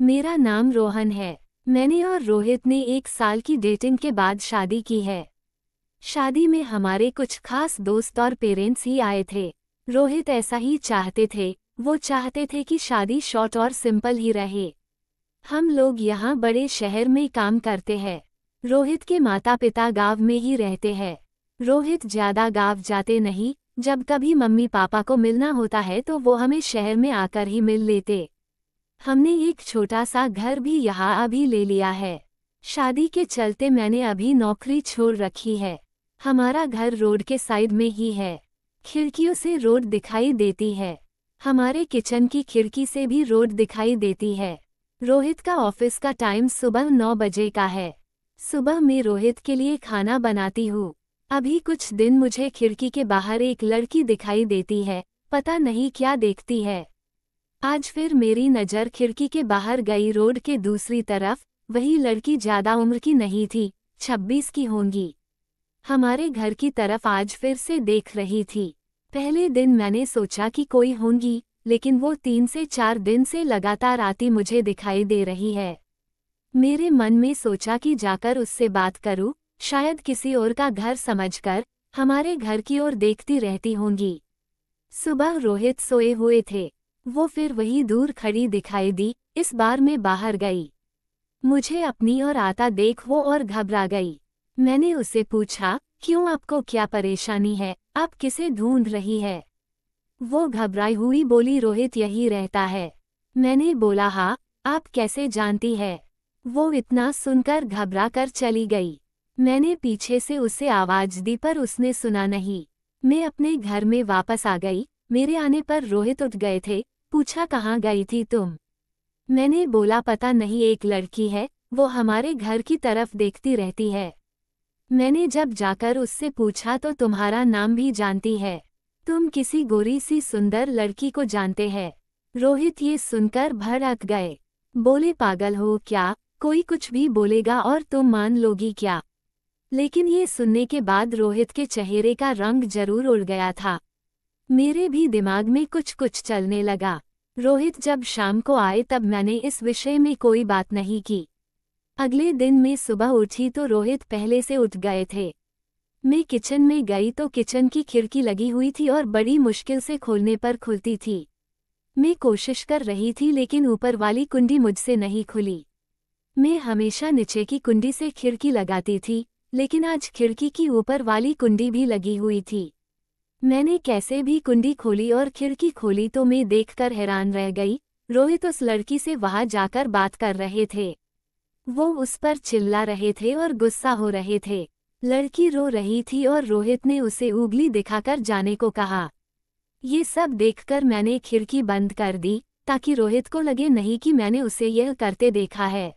मेरा नाम रोहन है। मैंने और रोहित ने 1 साल की डेटिंग के बाद शादी की है। शादी में हमारे कुछ खास दोस्त और पेरेंट्स ही आए थे। रोहित ऐसा ही चाहते थे। वो चाहते थे कि शादी शॉर्ट और सिंपल ही रहे। हम लोग यहाँ बड़े शहर में काम करते हैं। रोहित के माता पिता गांव में ही रहते हैं। रोहित ज्यादा गांव जाते नहीं। जब कभी मम्मी पापा को मिलना होता है तो वो हमें शहर में आकर ही मिल लेते। हमने एक छोटा सा घर भी यहाँ अभी ले लिया है। शादी के चलते मैंने अभी नौकरी छोड़ रखी है। हमारा घर रोड के साइड में ही है। खिड़कियों से रोड दिखाई देती है। हमारे किचन की खिड़की से भी रोड दिखाई देती है। रोहित का ऑफिस का टाइम सुबह 9 बजे का है। सुबह मैं रोहित के लिए खाना बनाती हूँ। अभी कुछ दिन मुझे खिड़की के बाहर एक लड़की दिखाई देती है। पता नहीं क्या देखती है। आज फिर मेरी नज़र खिड़की के बाहर गई रोड के दूसरी तरफ। वही लड़की ज्यादा उम्र की नहीं थी, 26 की होंगी। हमारे घर की तरफ आज फिर से देख रही थी। पहले दिन मैंने सोचा कि कोई होंगी, लेकिन वो 3 से 4 दिन से लगातार आती मुझे दिखाई दे रही है। मेरे मन में सोचा कि जाकर उससे बात करूं, शायद किसी और का घर समझकर हमारे घर की ओर देखती रहती होंगी। सुबह रोहित सोए हुए थे। वो फिर वही दूर खड़ी दिखाई दी। इस बार मैं बाहर गई। मुझे अपनी ओर आता देख वो और घबरा गई। मैंने उसे पूछा, क्यों, आपको क्या परेशानी है, आप किसे ढूंढ रही है? वो घबराई हुई बोली, रोहित यही रहता है। मैंने बोला, हाँ, आप कैसे जानती है? वो इतना सुनकर घबरा कर चली गई। मैंने पीछे से उसे आवाज दी पर उसने सुना नहीं। मैं अपने घर में वापस आ गई। मेरे आने पर रोहित उठ गए थे। पूछा, कहाँ गई थी तुम? मैंने बोला, पता नहीं, एक लड़की है, वो हमारे घर की तरफ देखती रहती है। मैंने जब जाकर उससे पूछा तो तुम्हारा नाम भी जानती है। तुम किसी गोरी सी सुंदर लड़की को जानते हैं। रोहित ये सुनकर भड़क गए। बोले, पागल हो क्या, कोई कुछ भी बोलेगा और तुम मान लोगी क्या? लेकिन ये सुनने के बाद रोहित के चेहरे का रंग जरूर उड़ गया था। मेरे भी दिमाग में कुछ कुछ चलने लगा। रोहित जब शाम को आए तब मैंने इस विषय में कोई बात नहीं की। अगले दिन मैं सुबह उठी तो रोहित पहले से उठ गए थे। मैं किचन में गई तो किचन की खिड़की लगी हुई थी और बड़ी मुश्किल से खोलने पर खुलती थी। मैं कोशिश कर रही थी लेकिन ऊपर वाली कुंडी मुझसे नहीं खुली। मैं हमेशा नीचे की कुंडी से खिड़की लगाती थी, लेकिन आज खिड़की की ऊपर वाली कुंडी भी लगी हुई थी। मैंने कैसे भी कुंडी खोली और खिड़की खोली तो मैं देखकर हैरान रह गई। रोहित उस लड़की से वहां जाकर बात कर रहे थे। वो उस पर चिल्ला रहे थे और गुस्सा हो रहे थे। लड़की रो रही थी और रोहित ने उसे उंगली दिखाकर जाने को कहा। ये सब देखकर मैंने खिड़की बंद कर दी ताकि रोहित को लगे नहीं कि मैंने उसे यह करते देखा है।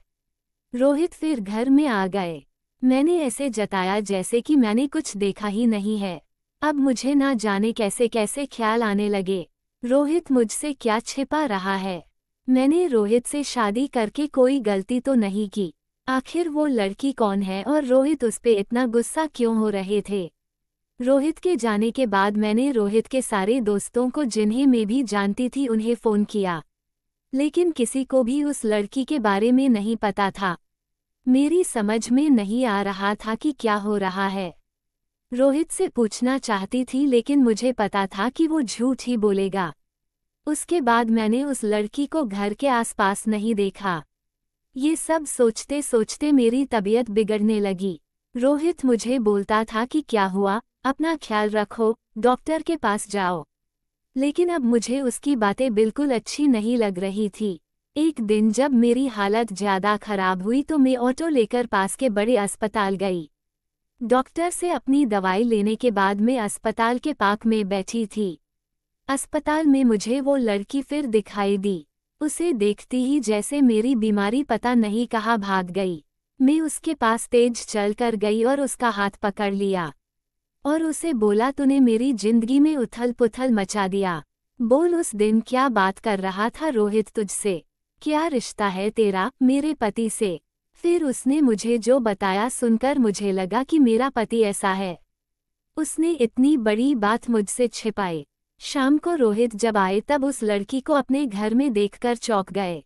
रोहित फिर घर में आ गए। मैंने ऐसे जताया जैसे कि मैंने कुछ देखा ही नहीं है। अब मुझे ना जाने कैसे कैसे ख्याल आने लगे। रोहित मुझसे क्या छिपा रहा है? मैंने रोहित से शादी करके कोई गलती तो नहीं की। आखिर वो लड़की कौन है और रोहित उस पे इतना गुस्सा क्यों हो रहे थे? रोहित के जाने के बाद मैंने रोहित के सारे दोस्तों को जिन्हें मैं भी जानती थी उन्हें फ़ोन किया, लेकिन किसी को भी उस लड़की के बारे में नहीं पता था। मेरी समझ में नहीं आ रहा था कि क्या हो रहा है। रोहित से पूछना चाहती थी लेकिन मुझे पता था कि वो झूठ ही बोलेगा। उसके बाद मैंने उस लड़की को घर के आसपास नहीं देखा। ये सब सोचते सोचते मेरी तबीयत बिगड़ने लगी। रोहित मुझे बोलता था कि क्या हुआ, अपना ख्याल रखो, डॉक्टर के पास जाओ। लेकिन अब मुझे उसकी बातें बिल्कुल अच्छी नहीं लग रही थी। एक दिन जब मेरी हालत ज़्यादा खराब हुई तो मैं ऑटो लेकर पास के बड़े अस्पताल गई। डॉक्टर से अपनी दवाई लेने के बाद मैं अस्पताल के पार्क में बैठी थी। अस्पताल में मुझे वो लड़की फिर दिखाई दी। उसे देखती ही जैसे मेरी बीमारी पता नहीं कहाँ भाग गई। मैं उसके पास तेज चल कर गई और उसका हाथ पकड़ लिया और उसे बोला, तूने मेरी जिंदगी में उथल पुथल मचा दिया। बोल, उस दिन क्या बात कर रहा था रोहित तुझसे? क्या रिश्ता है तेरा मेरे पति से? फिर उसने मुझे जो बताया सुनकर मुझे लगा कि मेरा पति ऐसा है। उसने इतनी बड़ी बात मुझसे छिपाई। शाम को रोहित जब आए तब उस लड़की को अपने घर में देखकर चौंक गए।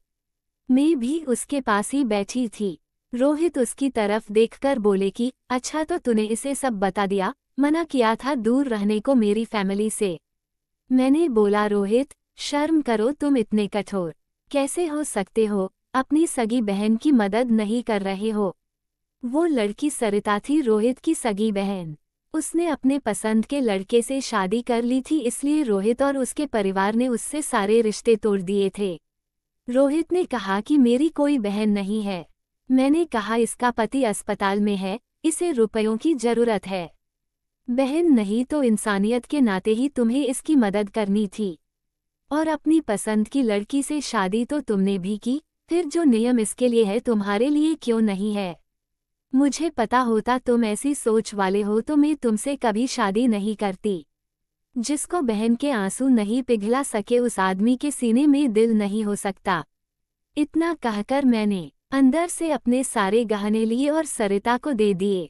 मैं भी उसके पास ही बैठी थी। रोहित उसकी तरफ देखकर बोले कि अच्छा तो तूने इसे सब बता दिया, मना किया था दूर रहने को मेरी फैमिली से। मैंने बोला रोहित, शर्म करो, तुम इतने कठोर कैसे हो सकते हो, अपनी सगी बहन की मदद नहीं कर रहे हो। वो लड़की सरिता थी, रोहित की सगी बहन। उसने अपने पसंद के लड़के से शादी कर ली थी, इसलिए रोहित और उसके परिवार ने उससे सारे रिश्ते तोड़ दिए थे। रोहित ने कहा कि मेरी कोई बहन नहीं है। मैंने कहा इसका पति अस्पताल में है, इसे रुपयों की जरूरत है। बहन नहीं तो इंसानियत के नाते ही तुम्हें इसकी मदद करनी थी। और अपनी पसंद की लड़की से शादी तो तुमने भी की, फिर जो नियम इसके लिए है तुम्हारे लिए क्यों नहीं है। मुझे पता होता तुम ऐसी सोच वाले हो तो मैं तुमसे कभी शादी नहीं करती। जिसको बहन के आंसू नहीं पिघला सके उस आदमी के सीने में दिल नहीं हो सकता। इतना कहकर मैंने अंदर से अपने सारे गहने लिए और सरिता को दे दिए।